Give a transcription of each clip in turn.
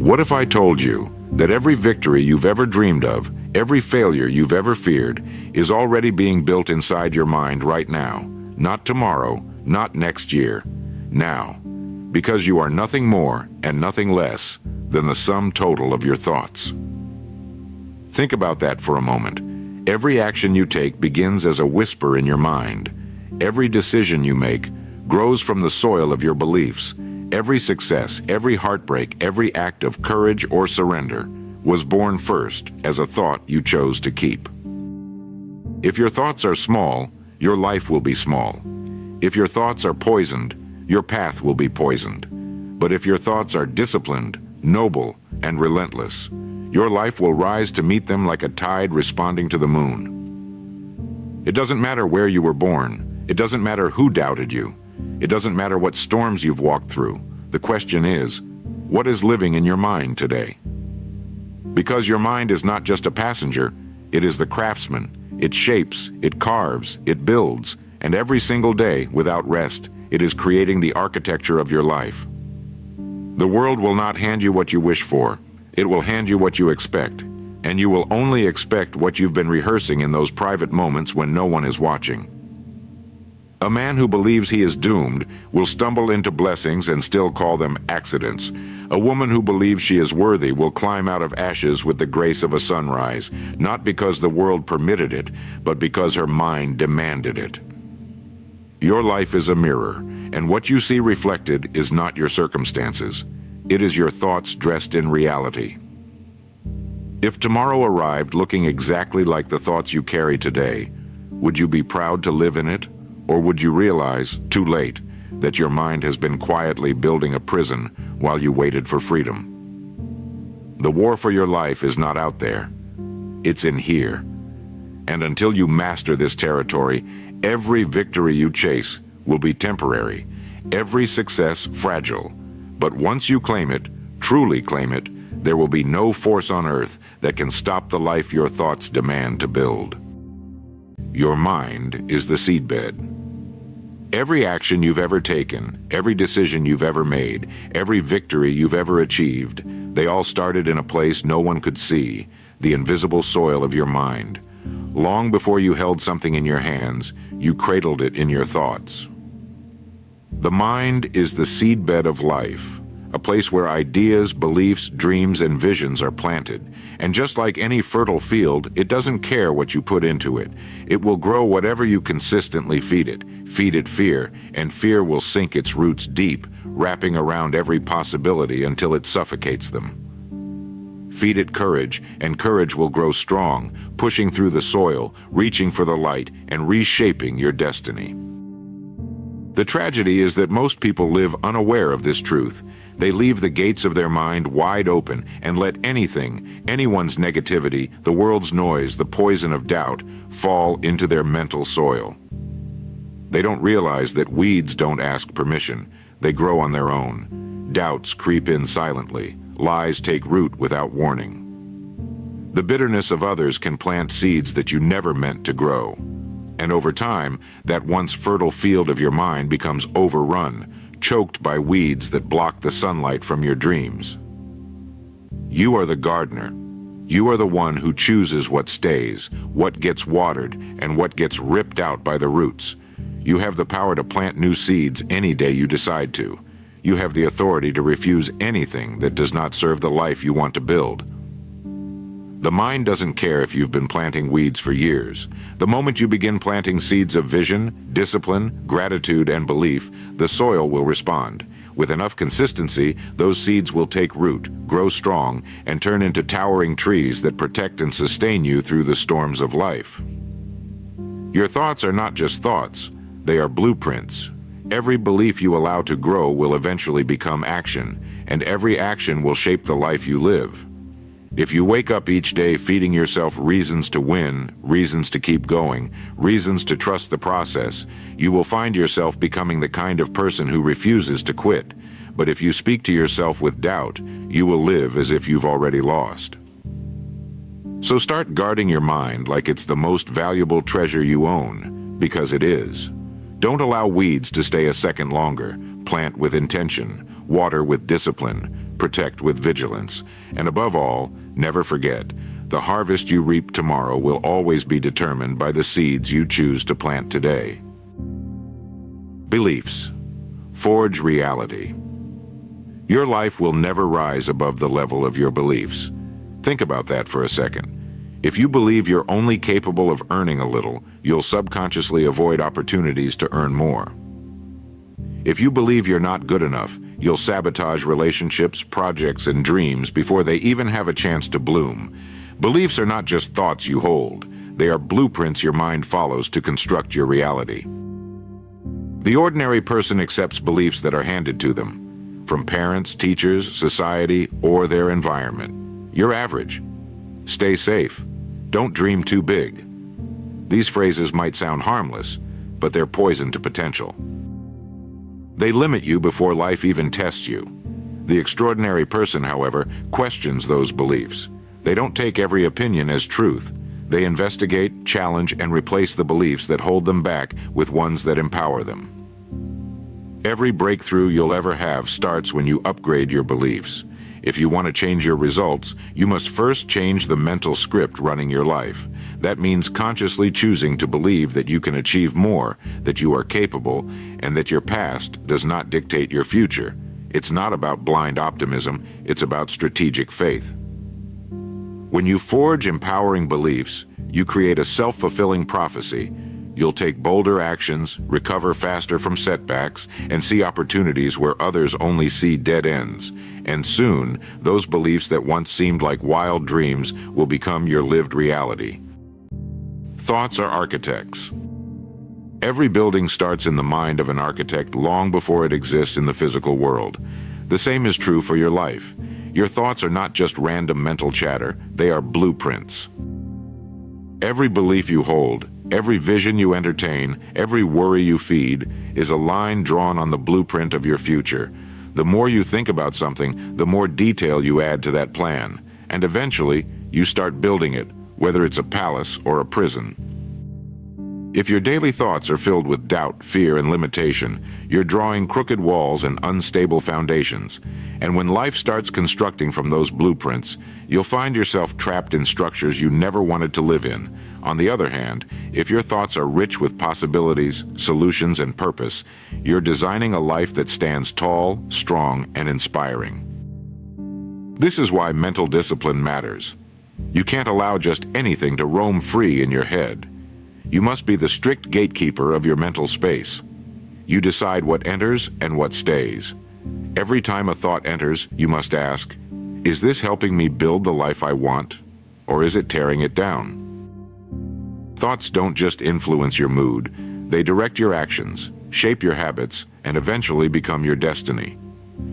What if I told you that every victory you've ever dreamed of, every failure you've ever feared, is already being built inside your mind right now? Not tomorrow, not next year. Now. Because you are nothing more and nothing less than the sum total of your thoughts. Think about that for a moment. Every action you take begins as a whisper in your mind. Every decision you make grows from the soil of your beliefs. Every success, every heartbreak, every act of courage or surrender was born first as a thought you chose to keep. If your thoughts are small, your life will be small. If your thoughts are poisoned, your path will be poisoned. But if your thoughts are disciplined, noble, and relentless, your life will rise to meet them like a tide responding to the moon. It doesn't matter where you were born. It doesn't matter who doubted you. It doesn't matter what storms you've walked through. The question is, what is living in your mind today? Because your mind is not just a passenger, it is the craftsman. It shapes, it carves, it builds, and every single day, without rest, it is creating the architecture of your life. The world will not hand you what you wish for. It will hand you what you expect, and you will only expect what you've been rehearsing in those private moments when no one is watching. A man who believes he is doomed will stumble into blessings and still call them accidents. A woman who believes she is worthy will climb out of ashes with the grace of a sunrise, not because the world permitted it, but because her mind demanded it. Your life is a mirror, and what you see reflected is not your circumstances. It is your thoughts dressed in reality. If tomorrow arrived looking exactly like the thoughts you carry today, would you be proud to live in it? Or would you realize, too late, that your mind has been quietly building a prison while you waited for freedom? The war for your life is not out there. It's in here. And until you master this territory, every victory you chase will be temporary, every success fragile. But once you claim it, truly claim it, there will be no force on earth that can stop the life your thoughts demand to build. Your mind is the seedbed. Every action you've ever taken, every decision you've ever made, every victory you've ever achieved, they all started in a place no one could see, the invisible soil of your mind. Long before you held something in your hands, you cradled it in your thoughts. The mind is the seedbed of life, a place where ideas, beliefs, dreams, and visions are planted. And just like any fertile field, it doesn't care what you put into it. It will grow whatever you consistently feed it. Feed it fear, and fear will sink its roots deep, wrapping around every possibility until it suffocates them. Feed it courage, and courage will grow strong, pushing through the soil, reaching for the light, and reshaping your destiny. The tragedy is that most people live unaware of this truth. They leave the gates of their mind wide open and let anything, anyone's negativity, the world's noise, the poison of doubt, fall into their mental soil. They don't realize that weeds don't ask permission. They grow on their own. Doubts creep in silently. Lies take root without warning. The bitterness of others can plant seeds that you never meant to grow. And over time, that once fertile field of your mind becomes overrun, choked by weeds that block the sunlight from your dreams. You are the gardener. You are the one who chooses what stays, what gets watered, and what gets ripped out by the roots. You have the power to plant new seeds any day you decide to. You have the authority to refuse anything that does not serve the life you want to build. The mind doesn't care if you've been planting weeds for years. The moment you begin planting seeds of vision, discipline, gratitude, and belief, the soil will respond. With enough consistency, those seeds will take root, grow strong, and turn into towering trees that protect and sustain you through the storms of life. Your thoughts are not just thoughts. They are blueprints. Every belief you allow to grow will eventually become action, and every action will shape the life you live. If you wake up each day feeding yourself reasons to win, reasons to keep going, reasons to trust the process, you will find yourself becoming the kind of person who refuses to quit. But if you speak to yourself with doubt, you will live as if you've already lost. So start guarding your mind like it's the most valuable treasure you own, because it is. Don't allow weeds to stay a second longer. Plant with intention, water with discipline, protect with vigilance, and above all, never forget, the harvest you reap tomorrow will always be determined by the seeds you choose to plant today. Beliefs. Forge reality. Your life will never rise above the level of your beliefs. Think about that for a second. If you believe you're only capable of earning a little, you'll subconsciously avoid opportunities to earn more. If you believe you're not good enough, you'll sabotage relationships, projects, and dreams before they even have a chance to bloom. Beliefs are not just thoughts you hold. They are blueprints your mind follows to construct your reality. The ordinary person accepts beliefs that are handed to them, from parents, teachers, society, or their environment. You're average. Stay safe. Don't dream too big. These phrases might sound harmless, but they're poison to potential. They limit you before life even tests you. The extraordinary person, however, questions those beliefs. They don't take every opinion as truth. They investigate, challenge, and replace the beliefs that hold them back with ones that empower them. Every breakthrough you'll ever have starts when you upgrade your beliefs. If you want to change your results, you must first change the mental script running your life. That means consciously choosing to believe that you can achieve more, that you are capable, and that your past does not dictate your future. It's not about blind optimism, it's about strategic faith. When you forge empowering beliefs, you create a self-fulfilling prophecy. You'll take bolder actions, recover faster from setbacks, and see opportunities where others only see dead ends. And soon, those beliefs that once seemed like wild dreams will become your lived reality. Thoughts are architects. Every building starts in the mind of an architect long before it exists in the physical world. The same is true for your life. Your thoughts are not just random mental chatter, they are blueprints. Every belief you hold, every vision you entertain, every worry you feed, is a line drawn on the blueprint of your future. The more you think about something, the more detail you add to that plan. And eventually, you start building it, whether it's a palace or a prison. If your daily thoughts are filled with doubt, fear, and limitation, you're drawing crooked walls and unstable foundations. And when life starts constructing from those blueprints, you'll find yourself trapped in structures you never wanted to live in. On the other hand, if your thoughts are rich with possibilities, solutions, and purpose, you're designing a life that stands tall, strong, and inspiring. This is why mental discipline matters. You can't allow just anything to roam free in your head. You must be the strict gatekeeper of your mental space. You decide what enters and what stays. Every time a thought enters, you must ask, is this helping me build the life I want, or is it tearing it down? Thoughts don't just influence your mood, they direct your actions, shape your habits, and eventually become your destiny.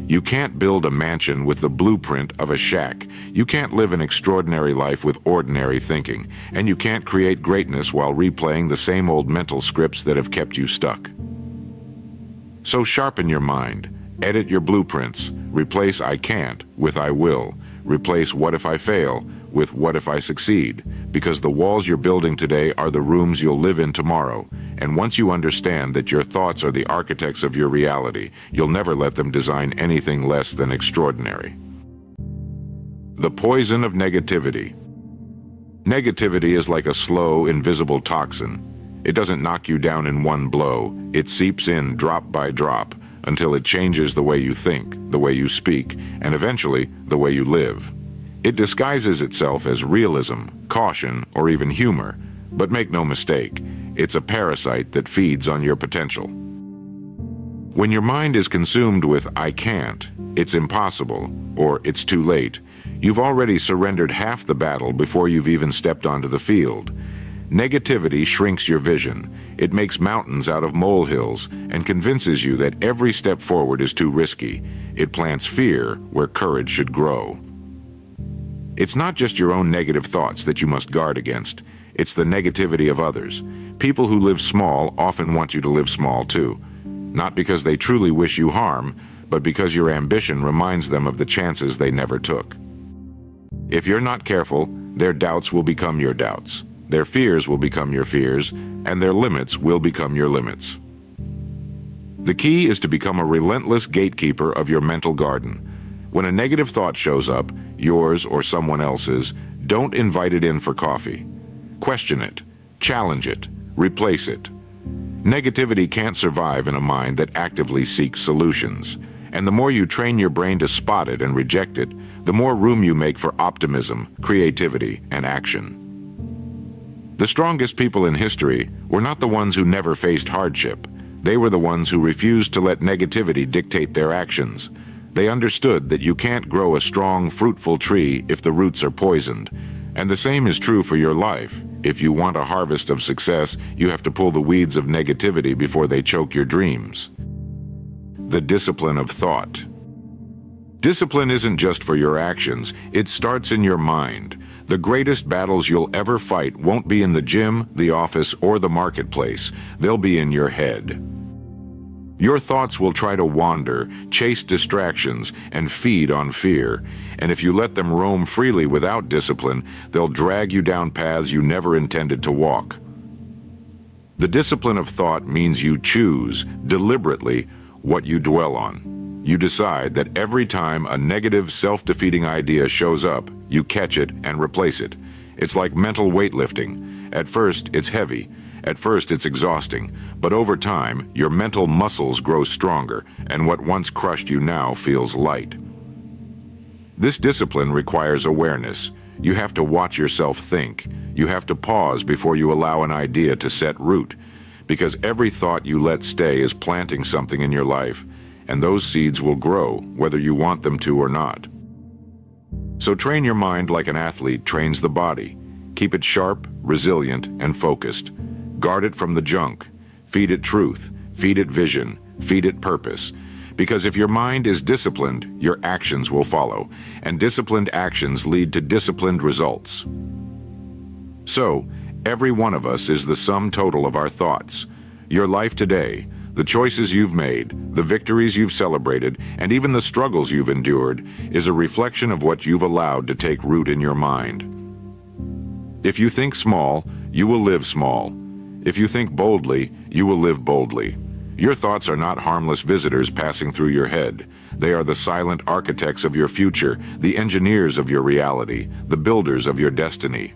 You can't build a mansion with the blueprint of a shack. You can't live an extraordinary life with ordinary thinking. And you can't create greatness while replaying the same old mental scripts that have kept you stuck. So sharpen your mind. Edit your blueprints. Replace I can't with I will. Replace what if I fail with what if I succeed. Because the walls you're building today are the rooms you'll live in tomorrow. And once you understand that your thoughts are the architects of your reality, you'll never let them design anything less than extraordinary. The poison of negativity. Negativity is like a slow, invisible toxin. It doesn't knock you down in one blow. It seeps in drop by drop until it changes the way you think, the way you speak, and eventually the way you live. It disguises itself as realism, caution, or even humor, but make no mistake, it's a parasite that feeds on your potential. When your mind is consumed with I can't, it's impossible, or it's too late, you've already surrendered half the battle before you've even stepped onto the field. Negativity shrinks your vision. It makes mountains out of molehills and convinces you that every step forward is too risky. It plants fear where courage should grow. It's not just your own negative thoughts that you must guard against. It's the negativity of others. People who live small often want you to live small too. Not because they truly wish you harm, but because your ambition reminds them of the chances they never took. If you're not careful, their doubts will become your doubts. Their fears will become your fears, and their limits will become your limits. The key is to become a relentless gatekeeper of your mental garden. When a negative thought shows up, yours or someone else's, don't invite it in for coffee. Question it, challenge it, replace it. Negativity can't survive in a mind that actively seeks solutions. And the more you train your brain to spot it and reject it, the more room you make for optimism, creativity, and action. The strongest people in history were not the ones who never faced hardship. They were the ones who refused to let negativity dictate their actions. They understood that you can't grow a strong, fruitful tree if the roots are poisoned. And the same is true for your life. If you want a harvest of success, you have to pull the weeds of negativity before they choke your dreams. The discipline of thought. Discipline isn't just for your actions, it starts in your mind. The greatest battles you'll ever fight won't be in the gym, the office, or the marketplace. They'll be in your head. Your thoughts will try to wander, chase distractions, and feed on fear. And if you let them roam freely without discipline, they'll drag you down paths you never intended to walk. The discipline of thought means you choose, deliberately, what you dwell on. You decide that every time a negative, self-defeating idea shows up, you catch it and replace it. It's like mental weightlifting. At first, it's heavy. At first, it's exhausting. But over time, your mental muscles grow stronger, and what once crushed you now feels light. This discipline requires awareness. You have to watch yourself think. You have to pause before you allow an idea to set root. Because every thought you let stay is planting something in your life. And those seeds will grow, whether you want them to or not. So train your mind like an athlete trains the body. Keep it sharp, resilient, and focused. Guard it from the junk. Feed it truth. Feed it vision. Feed it purpose. Because if your mind is disciplined, your actions will follow. And disciplined actions lead to disciplined results. So, every one of us is the sum total of our thoughts. Your life today, the choices you've made, the victories you've celebrated, and even the struggles you've endured, is a reflection of what you've allowed to take root in your mind. If you think small, you will live small. If you think boldly, you will live boldly. Your thoughts are not harmless visitors passing through your head. They are the silent architects of your future, the engineers of your reality, the builders of your destiny.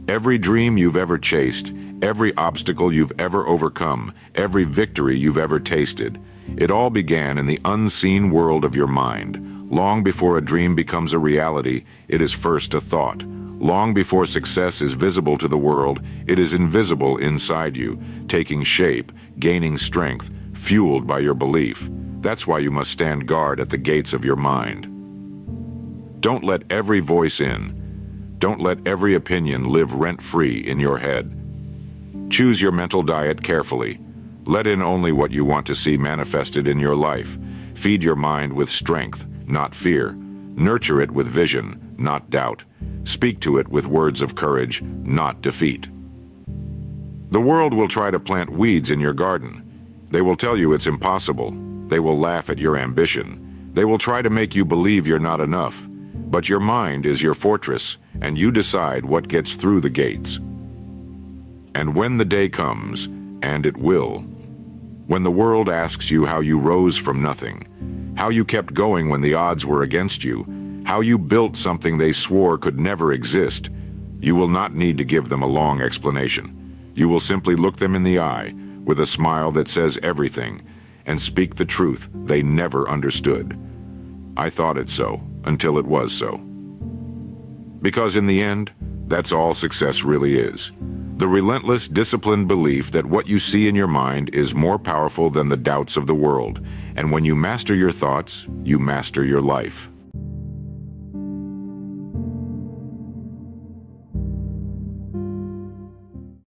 Every dream you've ever chased, every obstacle you've ever overcome, every victory you've ever tasted, it all began in the unseen world of your mind. Long before a dream becomes a reality, it is first a thought. Long before success is visible to the world, it is invisible inside you, taking shape, gaining strength, fueled by your belief. That's why you must stand guard at the gates of your mind. Don't let every voice in. Don't let every opinion live rent-free in your head. Choose your mental diet carefully. Let in only what you want to see manifested in your life. Feed your mind with strength, not fear. Nurture it with vision, not doubt. Speak to it with words of courage, not defeat. The world will try to plant weeds in your garden. They will tell you it's impossible. They will laugh at your ambition. They will try to make you believe you're not enough. But your mind is your fortress, and you decide what gets through the gates. And when the day comes, and it will, when the world asks you how you rose from nothing, how you kept going when the odds were against you, how you built something they swore could never exist, you will not need to give them a long explanation. You will simply look them in the eye with a smile that says everything and speak the truth they never understood. I thought it so until it was so. Because in the end, that's all success really is. The relentless, disciplined belief that what you see in your mind is more powerful than the doubts of the world. And when you master your thoughts, you master your life.